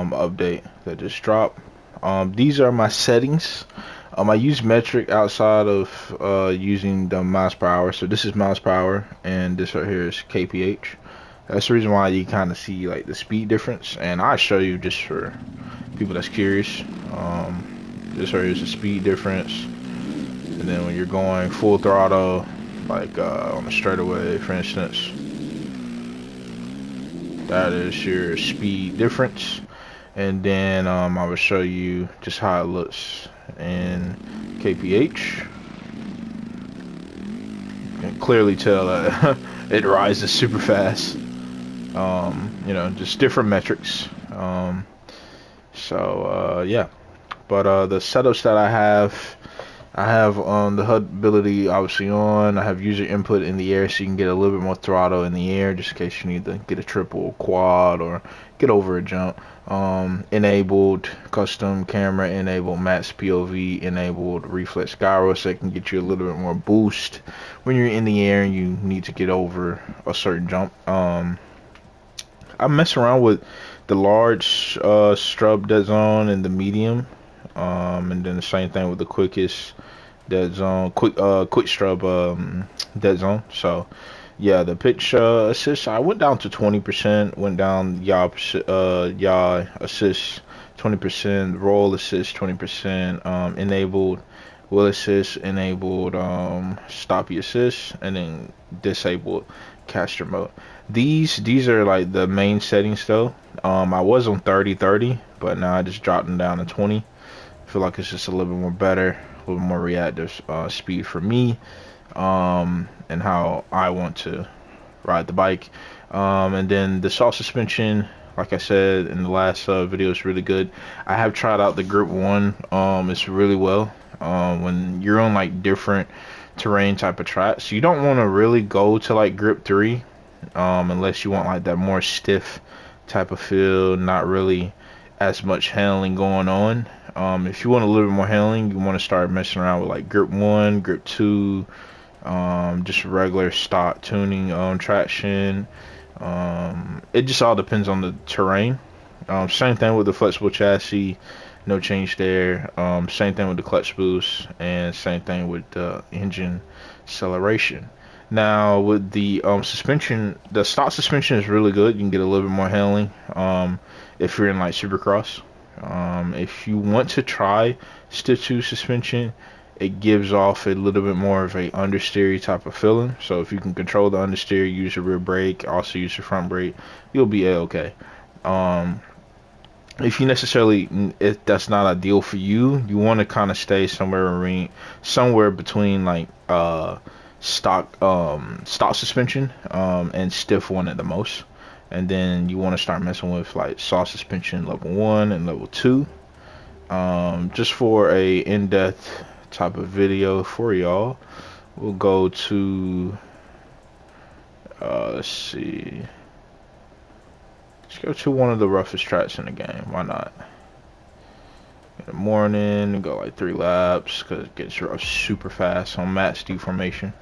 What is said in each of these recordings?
update that just dropped. These are my settings. I use metric outside of using the miles per hour. So this is miles per hour, and this right here is kph. That's the reason why you kind of see like the speed difference, and I show you just for people that's curious. This right here is the speed difference, and then when you're going full throttle, like on the straightaway, for instance, that is your speed difference. And then I will show you just how it looks in kph. You can clearly tell that it rises super fast. You know, just different metrics. Yeah, but the setups that I have the HUD ability obviously on. I have user input in the air, so you can get a little bit more throttle in the air, just in case you need to get a triple, quad, or get over a jump. Enabled custom camera, enabled max POV, enabled reflex gyro, so it can get you a little bit more boost when you're in the air and you need to get over a certain jump. I mess around with the large strub dead zone and the medium, and then the same thing with the quickest dead zone, quick strub dead zone. So yeah, the pitch assist, I went down to 20%, went down yaw assist 20%, roll assist 20%, enabled will assist, enabled stoppy assist, and then disabled caster mode. These are like the main settings though. I was on 30-30, but now I just dropped them down to 20. I feel like it's just a little bit more better, a little more reactive speed for me, and how I want to ride the bike. And then the soft suspension, like I said in the last video, is really good. I have tried out the grip 1. It's really well. When you're on like different terrain type of tracks, you don't want to really go to like grip 3, unless you want like that more stiff type of feel, not really as much handling going on. If you want a little bit more handling, you want to start messing around with like grip 1, grip 2, just regular stock tuning on traction. It just all depends on the terrain. Same thing with the flexible chassis, no change there. Same thing with the clutch boost, and same thing with the engine acceleration. Now with the suspension, the stock suspension is really good. You can get a little bit more handling if you're in like supercross. If you want to try stiff 2 suspension, it gives off a little bit more of a understeer type of feeling. So if you can control the understeer, use your rear brake, also use your front brake, you'll be a-okay. If you necessarily, if that's not ideal for you, you want to kind of stay somewhere between like stock suspension and stiff 1 at the most. And then you want to start messing with like soft suspension level 1 and level 2. Just for a in-depth type of video for y'all, we'll go to let's see, let's go to one of the roughest tracks in the game. Why not? In the morning, go like 3 laps because it gets rough super fast on max deformation,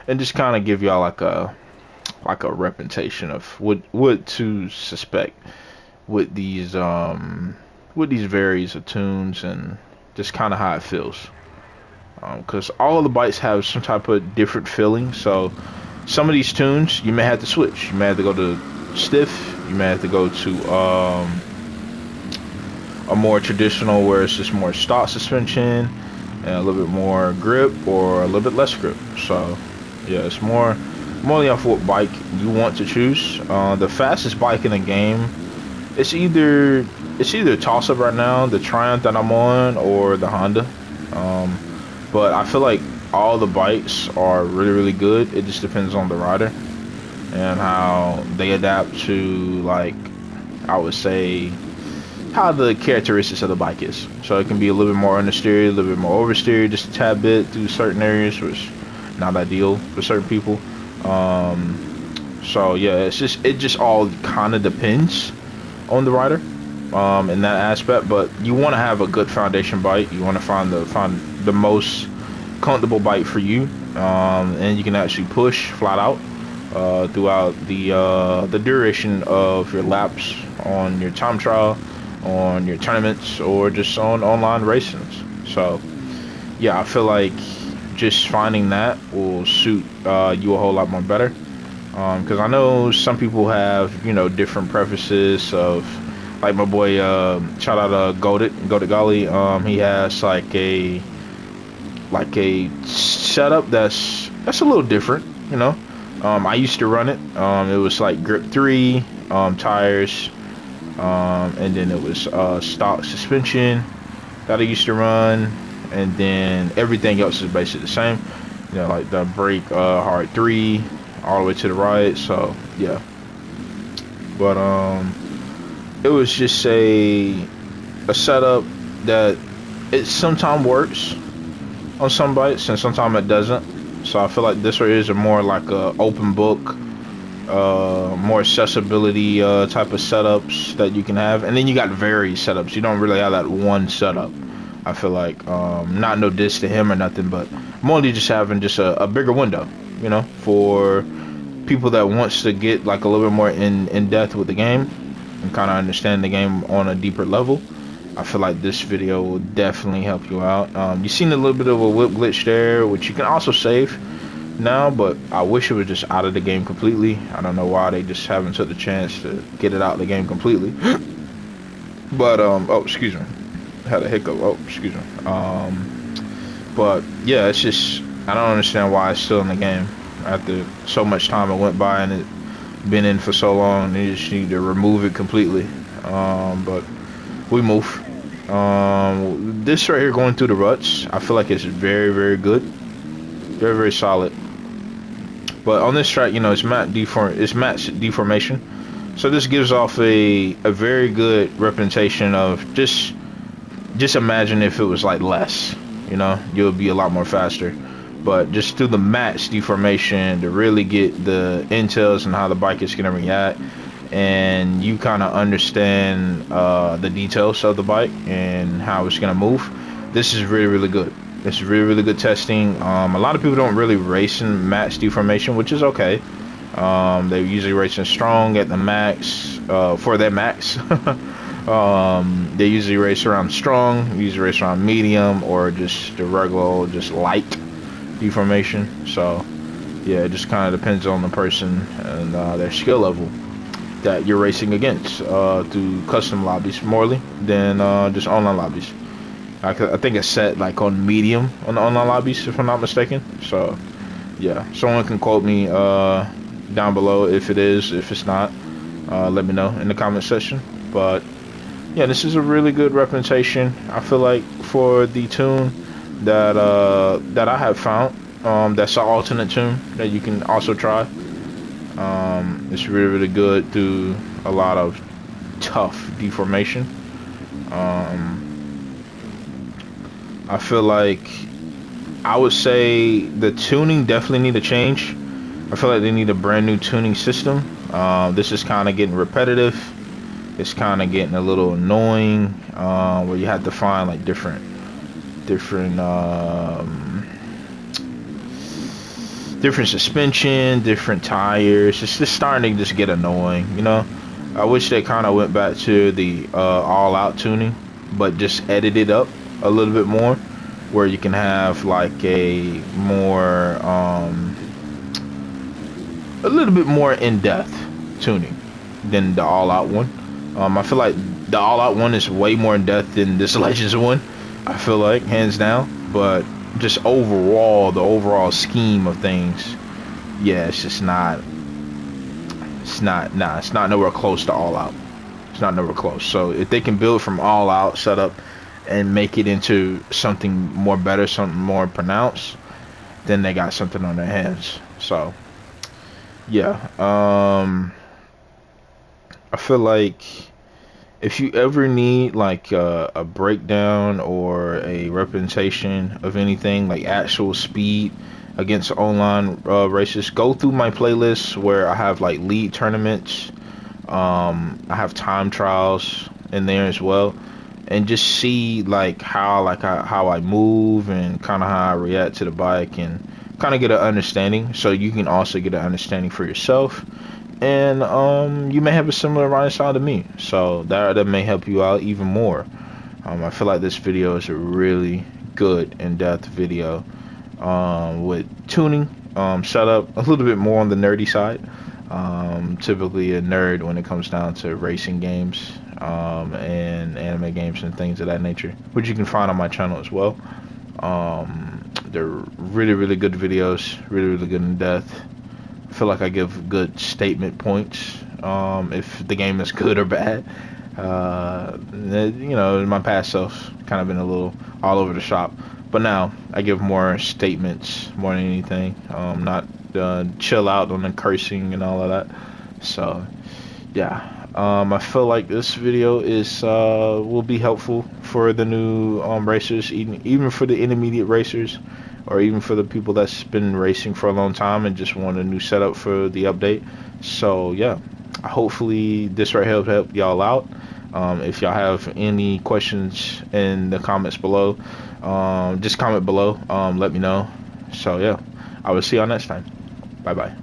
and just kind of give y'all like a representation of what to suspect with these varies of tunes, and just kind of how it feels, because all of the bikes have some type of different feeling. So some of these tunes you may have to switch. You may have to go to stiff, you may have to go to a more traditional where it's just more stock suspension and a little bit more grip, or a little bit less grip. So yeah, it's more off what bike you want to choose. The fastest bike in the game, it's either a toss-up right now, the Triumph that I'm on or the Honda. But I feel like all the bikes are really good. It just depends on the rider and how they adapt to, like, I would say, how the characteristics of the bike is. So it can be a little bit more understeer, a little bit more oversteer, just a tad bit through certain areas, which is not ideal for certain people. So yeah, it just all kind of depends on the rider in that aspect. But you want to have a good foundation bike. You want to find the most comfortable bike for you, and you can actually push flat out throughout the duration of your laps on your time trial, on your tournaments or just on online racings. So yeah, I feel like just finding that will suit you a whole lot more better. Because I know some people have, you know, different preferences of, like my boy, shout out Goated Golly. He has like a setup that's a little different, you know. I used to run it. It was like grip 3, tires, and then it was stock suspension that I used to run, and then everything else is basically the same. You know, like the brake hard 3 all the way to the right. So yeah, but it was just a setup that it sometimes works on some bikes and sometimes it doesn't. So I feel like this one is a more like a open book, more accessibility type of setups that you can have, and then you got varied setups. You don't really have that one setup. I feel like not no diss to him or nothing, but I'm only just having just a bigger window, you know, for people that wants to get like a little bit more in depth with the game and kind of understand the game on a deeper level. I feel like this video will definitely help you out. You've seen a little bit of a whip glitch there, which you can also save now, but I wish it was just out of the game completely. I don't know why they just haven't took the chance to get it out of the game completely. But oh, excuse me, had a hiccup. Oh, excuse me. But yeah, it's just I don't understand why it's still in the game after so much time it went by and it been in for so long. They just need to remove it completely. But we move. This right here going through the ruts, I feel like it's very, very good, very, very solid. But on this track, you know, it's matte deformation, so this gives off a very good representation of just imagine if it was like less, you know, you'll be a lot more faster. But just through the matte deformation to really get the intels and how the bike is gonna react, and you kind of understand the details of the bike and how it's gonna move. This is really, really good. This is really, really good testing. A lot of people don't really race in max deformation, which is okay. They usually racing strong at the max for their max. They usually race around strong, usually race around medium, or just the regular, just light deformation. So yeah, it just kind of depends on the person and their skill level that you're racing against through custom lobbies morely than just online lobbies. I think it's set like on medium on the online lobbies if I'm not mistaken. So yeah, someone can quote me down below if it is. If it's not, let me know in the comment section. But yeah, this is a really good representation, I feel like, for the tune that I have found. That's an alternate tune that you can also try. It's really, really good through a lot of tough deformation. I feel like I would say the tuning definitely need to change. I feel like they need a brand new tuning system. This is kind of getting repetitive. It's kind of getting a little annoying, where you have to find like different suspension, different tires. It's just starting to just get annoying, you know. I wish they kind of went back to the all-out tuning, but just edit it up a little bit more, where you can have like a little bit more in-depth tuning than the all-out one. I feel like the all-out one is way more in-depth than this Legends one, I feel like, hands down. But just overall, the overall scheme of things, yeah, it's not nowhere close to all out. It's not nowhere close. So if they can build from all out setup and make it into something more better, something more pronounced, then they got something on their hands. So yeah, I feel like if you ever need like a breakdown or a representation of anything, like actual speed against online races, go through my playlist where I have like league tournaments. I have time trials in there as well, and just see like how I move and kind of how I react to the bike, and kind of get an understanding, so you can also get an understanding for yourself and you may have a similar riding style to me, so that may help you out even more. I feel like this video is a really good in-depth video with tuning, setup, a little bit more on the nerdy side. Typically a nerd when it comes down to racing games and anime games and things of that nature, which you can find on my channel as well. They're really, really good videos, really, really good in depth. I feel like I give good statement points if the game is good or bad. You know, in my past self, kind of been a little all over the shop, but now I give more statements more than anything. Not chill out on the cursing and all of that. So yeah, I feel like this video is will be helpful for the new racers, even for the intermediate racers, or even for the people that's been racing for a long time and just want a new setup for the update. So yeah, hopefully this right here will help y'all out. If y'all have any questions in the comments below, just comment below. Let me know. So yeah, I will see y'all next time. Bye bye.